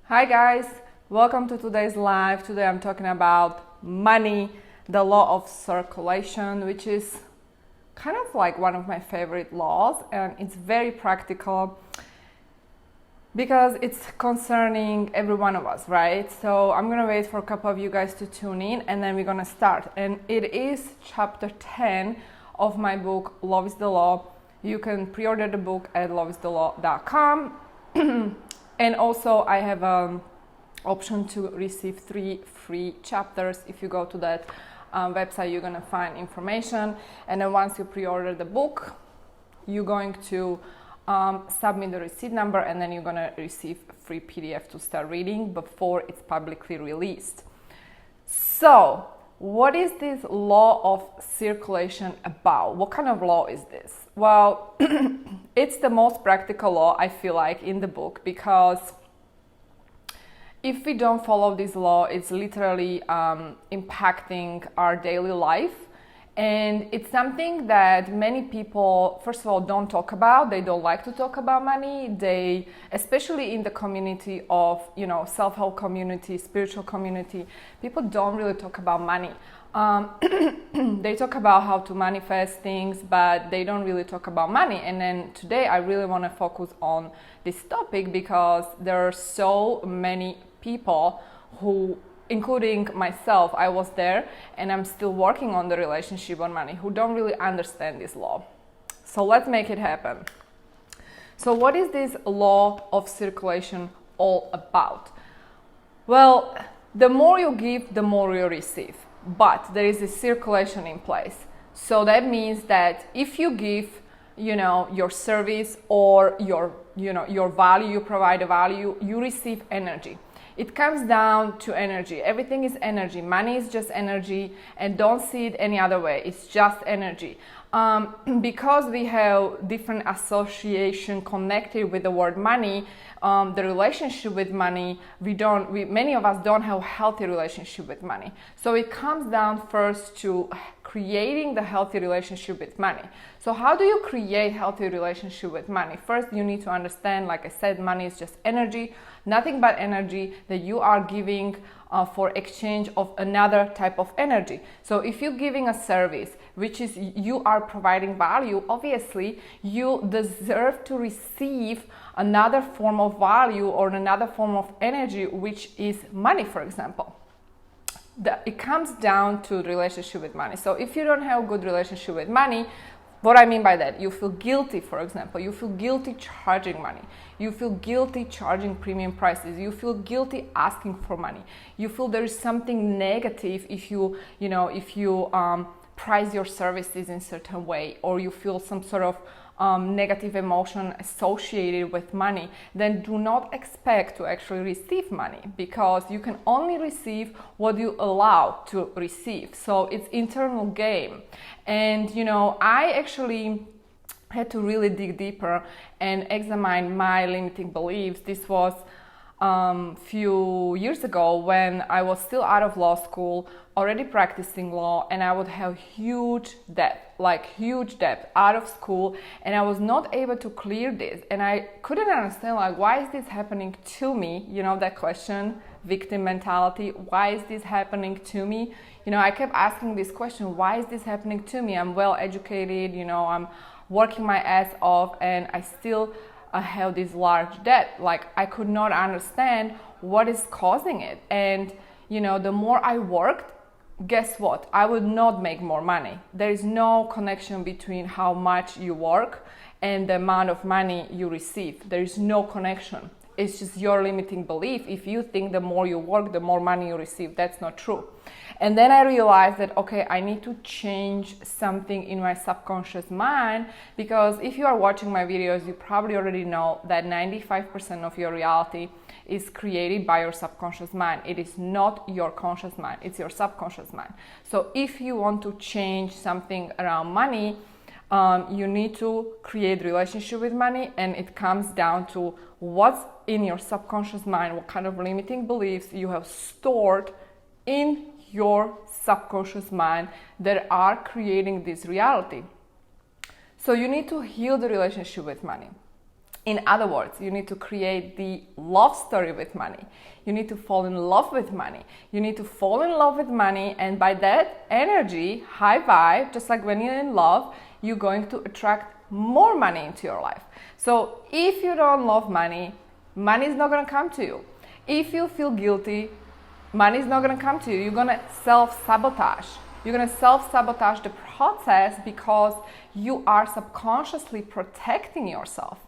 Hi guys, welcome to today's live. Today I'm talking about money, the law of circulation, which is kind of like one of my favorite laws, and it's very practical because it's concerning every one of us, right? So I'm gonna wait for a couple of you guys to tune in and then we're gonna start. And it is chapter 10 of my book, Love is the Law. You can pre-order the book at loveisthelaw.com. And also I have an option to receive 3 free chapters. If you go to that website, you're gonna find information. And then once you pre-order the book, you're going to submit the receipt number, and then you're gonna receive a free PDF to start reading before it's publicly released. So, what is this law of circulation about? What kind of law is this? Well, it's the most practical law, I feel like, in the book, because if we don't follow this law, it's literally impacting our daily life. And it's something that many people, first of all, don't talk about. They don't like to talk about money. They, especially in the community of, self-help community, spiritual community, people don't really talk about money. They talk about how to manifest things, but they don't really talk about money. And then today I really want to focus on this topic because there are so many people who, including myself, I was there and I'm still working on the relationship on money, who don't really understand this law. So let's make it happen. So what is this law of circulation all about? Well, the more you give, the more you receive, but there is a circulation in place. So that means that if you give, your service or your value, you provide a value, you receive energy. It comes down to energy. Everything is energy. Money is just energy, and don't see it any other way. It's just energy. Because we have different association connected with the word money, the relationship with money, many of us don't have a healthy relationship with money. So it comes down first to creating the healthy relationship with money. So how do you create healthy relationship with money? First, you need to understand, like I said, money is just energy, nothing but energy that you are giving for exchange of another type of energy. So if you're giving a service, which is you are providing value, obviously you deserve to receive another form of value or another form of energy, which is money, for example. It comes down to the relationship with money. So if you don't have a good relationship with money, what I mean by that, you feel guilty, for example. You feel guilty charging money. You feel guilty charging premium prices. You feel guilty asking for money. You feel there is something negative if you price your services in a certain way, or you feel some sort of negative emotion associated with money, then do not expect to actually receive money, because you can only receive what you allow to receive. So it's internal game. And I actually had to really dig deeper and examine my limiting beliefs. This was few years ago when I was still out of law school, already practicing law, and I would have huge debt out of school, and I was not able to clear this, and I couldn't understand, why is this happening to me? That question, victim mentality, why is this happening to me? I kept asking this question, why is this happening to me? I'm well educated, I'm working my ass off, and I still have this large debt. I could not understand what is causing it. And the more I worked, guess what? I would not make more money. There is no connection between how much you work and the amount of money you receive. There is no connection. It's just your limiting belief. If you think the more you work, the more money you receive, that's not true. And then I realized that, okay, I need to change something in my subconscious mind, because if you are watching my videos, you probably already know that 95% of your reality is created by your subconscious mind. It is not your conscious mind, it's your subconscious mind. So if you want to change something around money, you need to create relationship with money, and it comes down to what's in your subconscious mind, what kind of limiting beliefs you have stored in your subconscious mind that are creating this reality. So you need to heal the relationship with money. In other words, you need to create the love story with money. You need to fall in love with money. You need to fall in love with money, and by that energy, high vibe, just like when you're in love, you're going to attract more money into your life. So if you don't love money, money is not going to come to you. If you feel guilty, money is not going to come to you. You're going to self-sabotage. You're going to self-sabotage the process because you are subconsciously protecting yourself.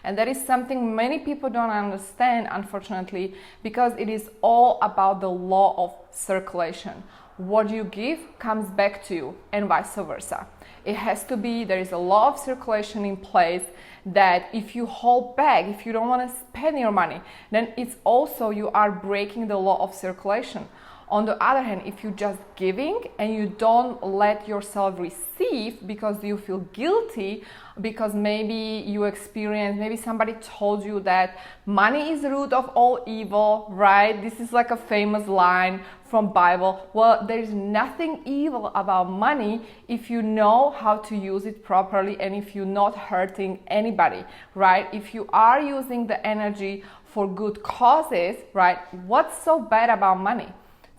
And that is something many people don't understand, unfortunately, because it is all about the law of circulation. What you give comes back to you, and vice versa. It has to be, there is a law of circulation in place that if you hold back, if you don't want to spend your money, then it's also you are breaking the law of circulation. On the other hand, if you're just giving and you don't let yourself receive because you feel guilty, because maybe you experience, maybe somebody told you that money is the root of all evil, right? This is like a famous line from Bible. Well, there's nothing evil about money if you know how to use it properly and if you're not hurting anybody, right? If you are using the energy for good causes, right? What's so bad about money?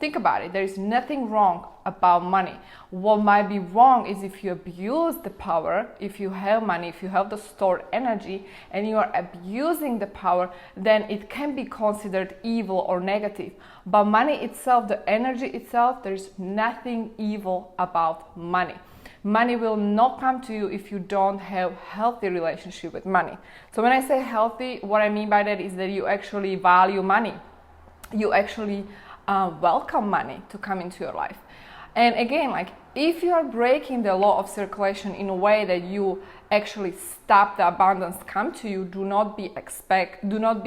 Think about it. There is nothing wrong about money. What might be wrong is if you abuse the power, if you have money, if you have the stored energy and you are abusing the power, then it can be considered evil or negative. But money itself, the energy itself, there's nothing evil about money. Money will not come to you if you don't have healthy relationship with money. So when I say healthy, what I mean by that is that you actually value money. You actually welcome money to come into your life. And again, like if you are breaking the law of circulation in a way that you actually stop the abundance come to you, do not be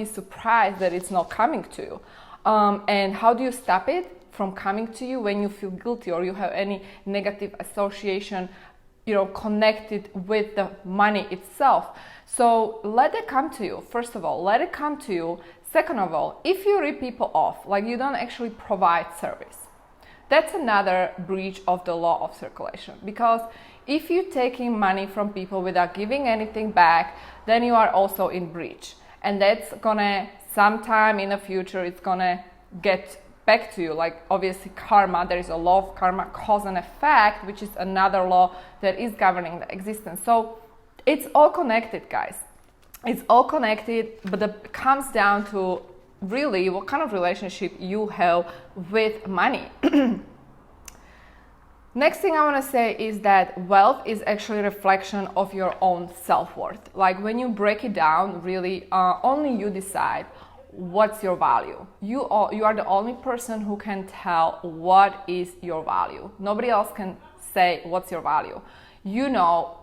surprised that it's not coming to you. And how do you stop it from coming to you? When you feel guilty or you have any negative association, connected with the money itself. So let it come to you. First of all, let it come to you. Second of all, if you rip people off, like you don't actually provide service, that's another breach of the law of circulation. Because if you're taking money from people without giving anything back, then you are also in breach. And that's gonna, sometime in the future, it's gonna get back to you. Like obviously karma, there is a law of karma, cause and effect, which is another law that is governing the existence. So it's all connected, guys. It's all connected, but it comes down to really what kind of relationship you have with money. Next thing I want to say is that wealth is actually a reflection of your own self-worth. Like when you break it down, really only you decide what's your value. You are the only person who can tell what is your value. Nobody else can say what's your value. You know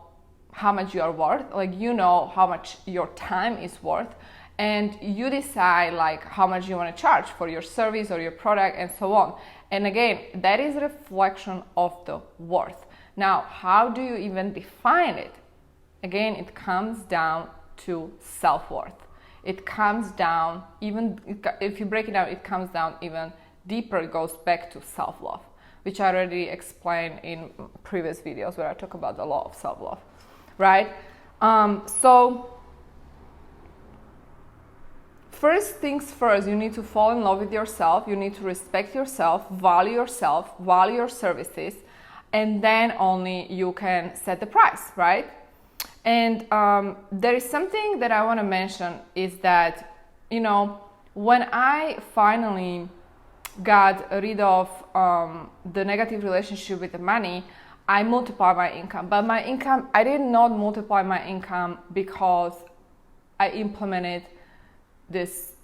how much you are worth, like you know how much your time is worth, and you decide like how much you want to charge for your service or your product and so on. And again, that is a reflection of the worth. Now, how do you even define it? Again, it comes down to self-worth. It comes down, even if you break it down, it comes down even deeper. It goes back to self-love, which I already explained in previous videos where I talk about the law of self-love. Right? So first things first, you need to fall in love with yourself. You need to respect yourself, value your services, and then only you can set the price, right? And there is something that I want to mention is that, when I finally got rid of the negative relationship with the money, I multiply my income, but my income, I did not multiply my income because I implemented this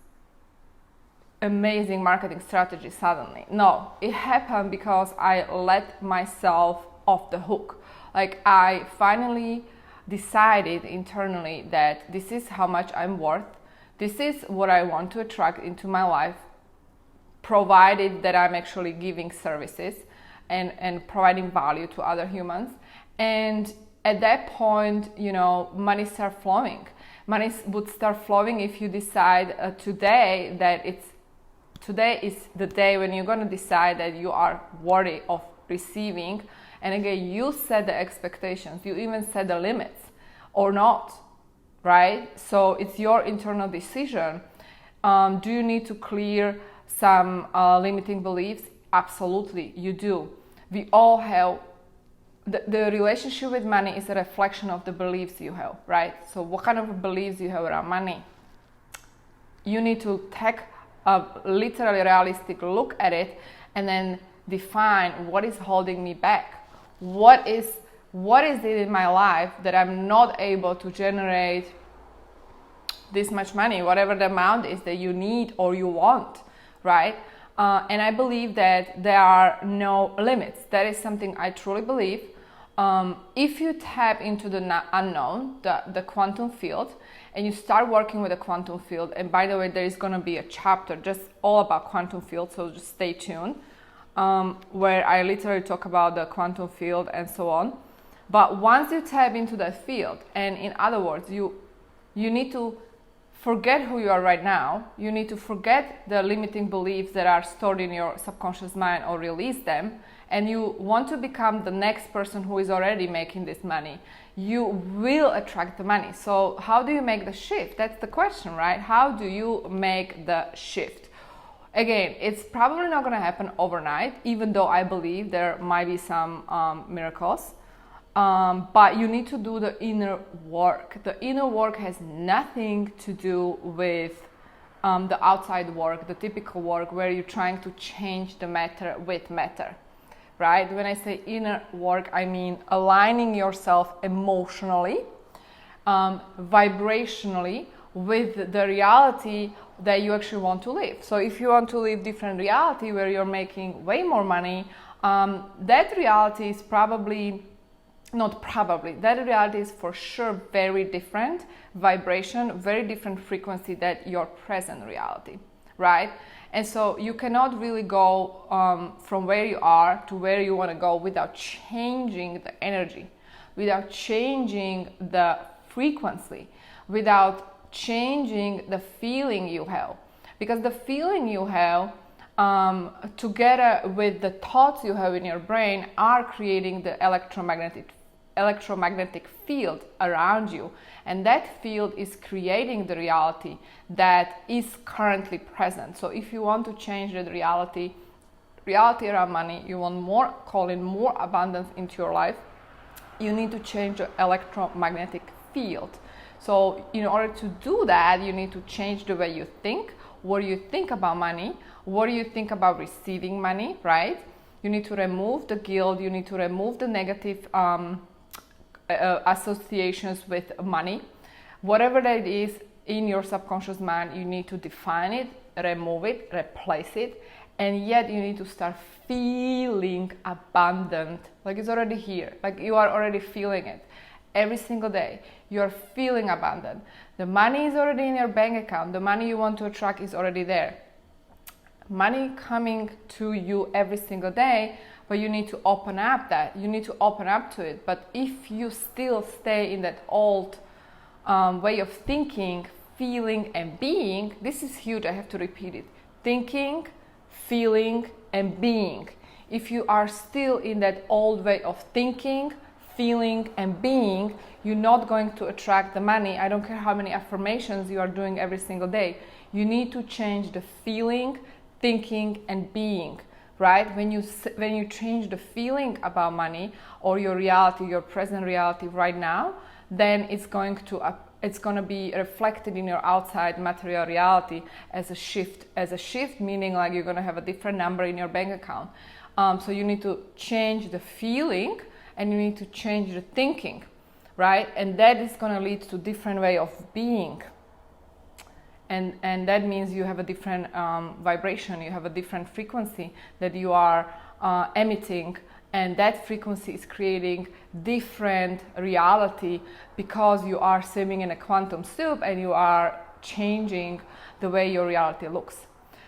amazing marketing strategy suddenly. No, it happened because I let myself off the hook. Like I finally decided internally that this is how much I'm worth. This is what I want to attract into my life, provided that I'm actually giving services and providing value to other humans. And at that point, money start flowing. Money would start flowing if you decide today is the day when you're going to decide that you are worthy of receiving. And again, you set the expectations, you even set the limits or not. right? So it's your internal decision. Do you need to clear some limiting beliefs? Absolutely, you do. We all have, the relationship with money is a reflection of the beliefs you have, right? So what kind of beliefs you have around money? You need to take a literally realistic look at it and then define what is holding me back. What is it in my life that I'm not able to generate this much money, whatever the amount is that you need or you want, right? And I believe that there are no limits. That is something I truly believe. If you tap into the unknown, the quantum field, and you start working with the quantum field, and by the way, there is going to be a chapter just all about quantum field, so just stay tuned, where I literally talk about the quantum field and so on. But once you tap into that field, and in other words, you need to forget who you are right now. You need to forget the limiting beliefs that are stored in your subconscious mind or release them. And you want to become the next person who is already making this money. You will attract the money. So how do you make the shift? That's the question, right? How do you make the shift? Again, it's probably not going to happen overnight, even though I believe there might be some miracles. But you need to do the inner work. The inner work has nothing to do with the outside work, the typical work where you're trying to change the matter with matter, right? When I say inner work, I mean aligning yourself emotionally, vibrationally with the reality that you actually want to live. So if you want to live different reality where you're making way more money, that reality is that reality is for sure very different vibration, very different frequency than your present reality, right? And so you cannot really go from where you are to where you want to go without changing the energy, without changing the frequency, without changing the feeling you have. Because the feeling you have together with the thoughts you have in your brain are creating the electromagnetic field around you, and that field is creating the reality that is currently present. So if you want to change the reality around money, you want call in more abundance into your life, you need to change the electromagnetic field. So in order to do that, you need to change the way you think, what do you think about money, what do you think about receiving money, right? You need to remove the guilt, you need to remove the negative associations with money. Whatever that is in your subconscious mind, you need to define it, remove it, replace it, and yet you need to start feeling abundant, like it's already here, like you are already feeling it. Every single day, you are feeling abundant. The money is already in your bank account. The money you want to attract is already there. Money coming to you every single day, but you need to open up that. You need to open up to it. But if you still stay in that old way of thinking, feeling, and being, this is huge, I have to repeat it. Thinking, feeling, and being. If you are still in that old way of thinking, feeling, and being, you're not going to attract the money. I don't care how many affirmations you are doing every single day. You need to change the feeling, thinking, and being, right? When you change the feeling about money or your reality, your present reality right now, then it's going to be reflected in your outside material reality as a shift. As a shift, meaning like you're going to have a different number in your bank account. So you need to change the feeling and you need to change the thinking, right? And that is going to lead to different way of being. And that means you have a different vibration, you have a different frequency that you are emitting, and that frequency is creating different reality because you are swimming in a quantum soup and you are changing the way your reality looks.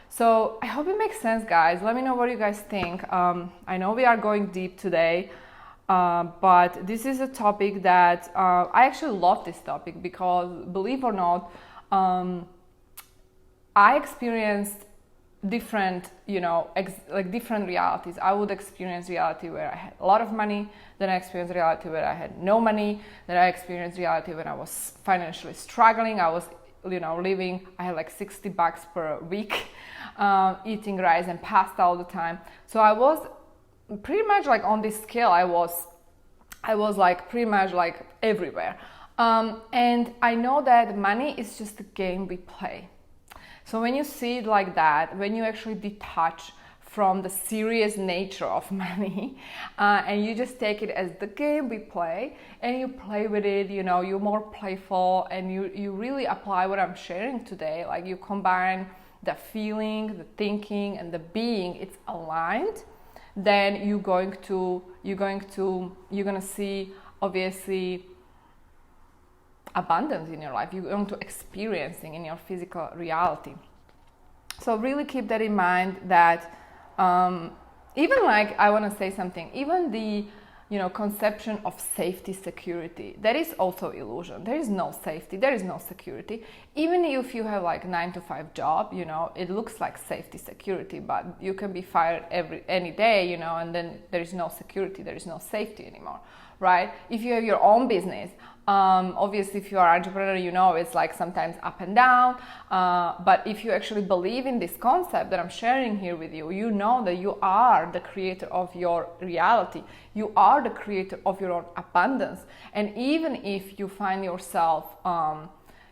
So I hope it makes sense, guys. Let me know what you guys think. I know we are going deep today, but this is a topic that I actually love this topic because, believe it or not, I experienced different, you know, like different realities. I would experience reality where I had a lot of money, then I experienced reality where I had no money, then I experienced reality when I was financially struggling. I was, you know, living, I had like $60 per week, eating rice and pasta all the time. So I was pretty much like on this scale, I was like pretty much like everywhere. And I know that money is just a game we play. So when you see it like that, when you actually detach from the serious nature of money, and you just take it as the game we play, and you play with it, you know, you're more playful, and you really apply what I'm sharing today. Like you combine the feeling, the thinking, and the being, it's aligned, then you're gonna see obviously abundance in your life. You're going to experiencing in your physical reality. So really keep that in mind, that even like, I want to say something, even the, you know, conception of safety, security, that is also illusion. There is no safety, there is no security. Even if you have like 9-to-5 job, you know, it looks like safety, security, but you can be fired any day, you know, and then there is no security, there is no safety anymore, right? If you have your own business, obviously if you are an entrepreneur, you know, it's like sometimes up and down, but if you actually believe in this concept that I'm sharing here with you, you know that you are the creator of your reality. You are the creator of your own abundance. And even if you find yourself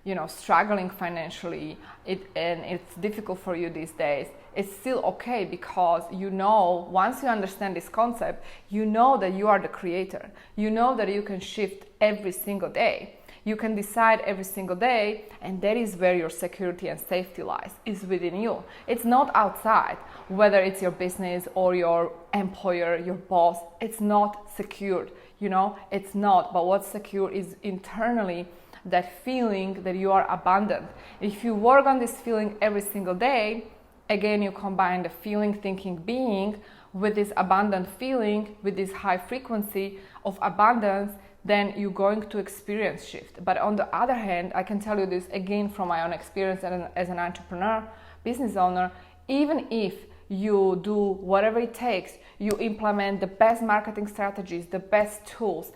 you know, struggling financially, and it's difficult for you these days, it's still okay, because you know, once you understand this concept, you know that you are the creator. You know that you can shift every single day. You can decide every single day, and that is where your security and safety lies, is within you. It's not outside, whether it's your business or your employer, your boss, it's not secured, you know, it's not. But what's secure is internally that feeling that you are abundant. If you work on this feeling every single day, again, you combine the feeling, thinking, being with this abundant feeling, with this high frequency of abundance, then you're going to experience shift. But on the other hand, I can tell you this again from my own experience as an entrepreneur, business owner, even if you do whatever it takes, you implement the best marketing strategies, the best tools,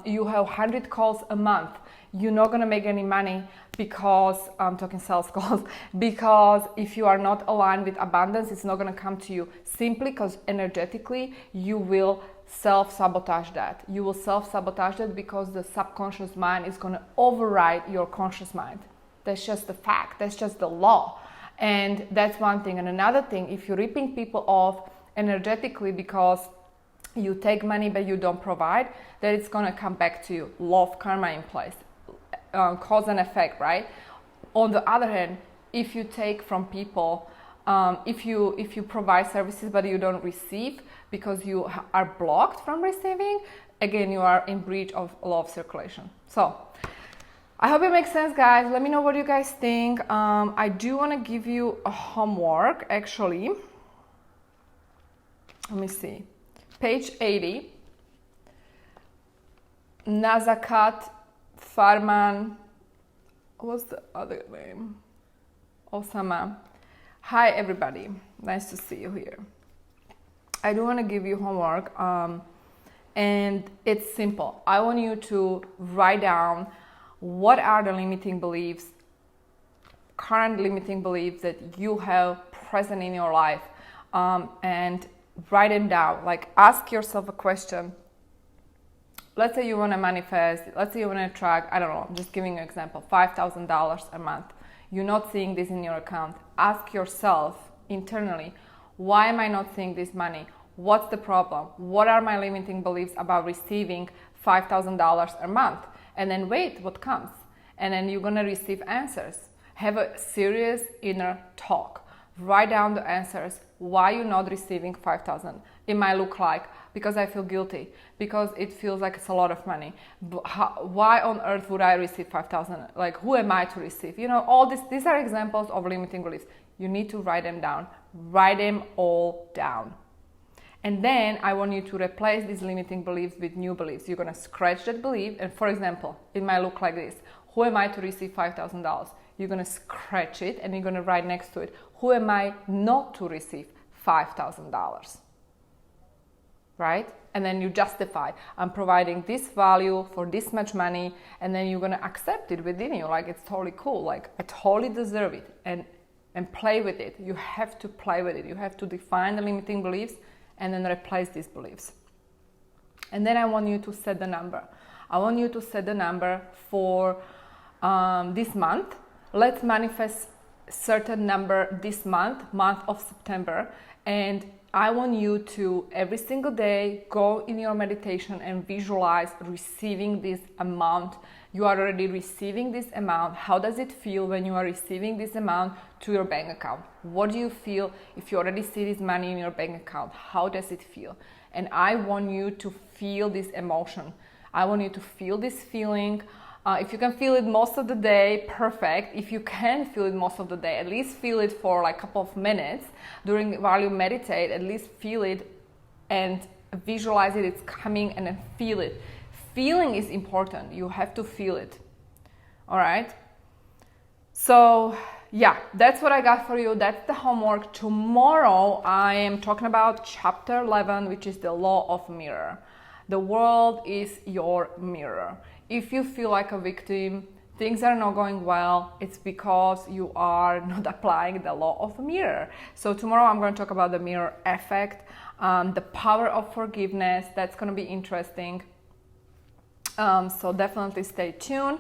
you have 100 calls a month, you're not going to make any money, because I'm talking sales calls, because if you are not aligned with abundance, it's not going to come to you, simply because energetically you will self-sabotage that. You will self-sabotage that because the subconscious mind is going to override your conscious mind. That's just the fact. That's just the law. And that's one thing. And another thing, if you're ripping people off energetically because you take money but you don't provide, then it's going to come back to you. Law of karma in place. Cause and effect, right? On the other hand, if you take from people, if you provide services but you don't receive because you are blocked from receiving, again, you are in breach of law of circulation. So I hope it makes sense, guys. Let me know what you guys think. I do want to give you a homework, actually. Let me see. Page 80. Nazakat Farman, what's the other name? Osama. Hi everybody, nice to see you here. I do want to give you homework, and it's simple. I want you to write down what are the limiting beliefs, current limiting beliefs that you have present in your life, and write them down. Like, ask yourself a question. Let's say you want to manifest, let's say you want to attract, I don't know, I'm just giving you an example, $5,000 a month. You're not seeing this in your account. Ask yourself internally, why am I not seeing this money? What's the problem? What are my limiting beliefs about receiving $5,000 a month? And then wait, what comes? And then you're going to receive answers. Have a serious inner talk. Write down the answers. Why you're not receiving 5,000? It might look like, because I feel guilty, because it feels like it's a lot of money. Why on earth would I receive 5,000? Like, who am I to receive? You know, all this, these are examples of limiting beliefs. You need to write them down. Write them all down. And then I want you to replace these limiting beliefs with new beliefs. You're going to scratch that belief. And for example, it might look like this. Who am I to receive $5,000? you're going to scratch it and you're going to write next to it, who am I not to receive $5,000? Right? And then you justify, I'm providing this value for this much money, and then you're going to accept it within you. Like, it's totally cool. Like, I totally deserve it, and play with it. You have to play with it. You have to define the limiting beliefs and then replace these beliefs. And then I want you to set the number. I want you to set the number for this month. Let's manifest certain number this month of September. And I want you to every single day go in your meditation and visualize receiving this amount. You are already receiving this amount. How does it feel when you are receiving this amount to your bank account? What do you feel if you already see this money in your bank account? How does it feel? And I want you to feel this emotion. I want you to feel this feeling. If you can feel it most of the day, perfect. If you can feel it most of the day, at least feel it for like a couple of minutes while you meditate. At least feel it and visualize it. It's coming, and then feel it. Feeling is important. You have to feel it. All right. So yeah, that's what I got for you. That's the homework. Tomorrow I am talking about chapter 11, which is the law of mirror. The world is your mirror. If you feel like a victim, things are not going well, it's because you are not applying the law of mirror. So tomorrow I'm going to talk about the mirror effect, the power of forgiveness. That's going to be interesting. So definitely stay tuned.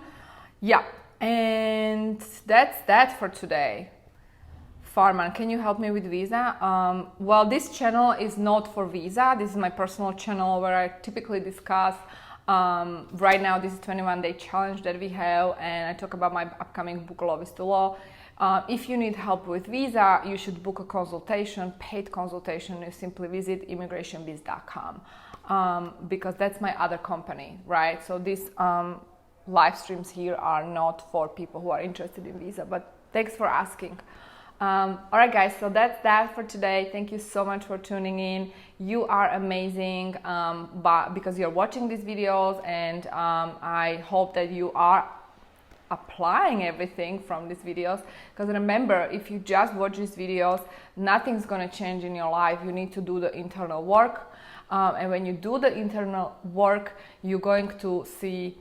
Yeah, and that's that for today. Farman, can you help me with Visa? Well, this channel is not for Visa. This is my personal channel where I typically discuss right now, this is 21-day challenge that we have, and I talk about my upcoming book, Love is to Law. If you need help with Visa, you should book a consultation, paid consultation. You simply visit ImmigrationBiz.com because that's my other company, right? So these live streams here are not for people who are interested in Visa, but thanks for asking. All right, guys, so that's that for today. Thank you so much for tuning in. You are amazing because you're watching these videos, and I hope that you are applying everything from these videos. Because remember, if you just watch these videos, nothing's going to change in your life. You need to do the internal work. And when you do the internal work, you're going to see,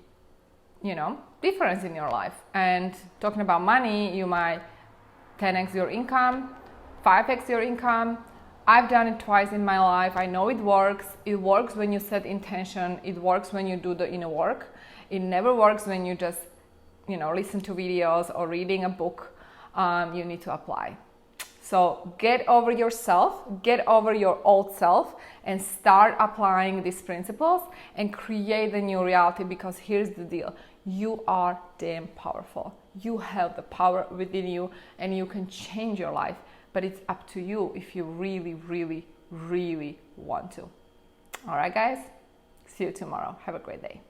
difference in your life. And talking about money, you might 10x your income, 5x your income. I've done it twice in my life. I know it works. It works when you set intention. It works when you do the inner work. It never works when you just, listen to videos or reading a book. You need to apply. So get over yourself, get over your old self, and start applying these principles and create a new reality, because here's the deal. You are damn powerful. You have the power within you, and you can change your life, but it's up to you if you really, really, really want to. All right, guys, see you tomorrow. Have a great day.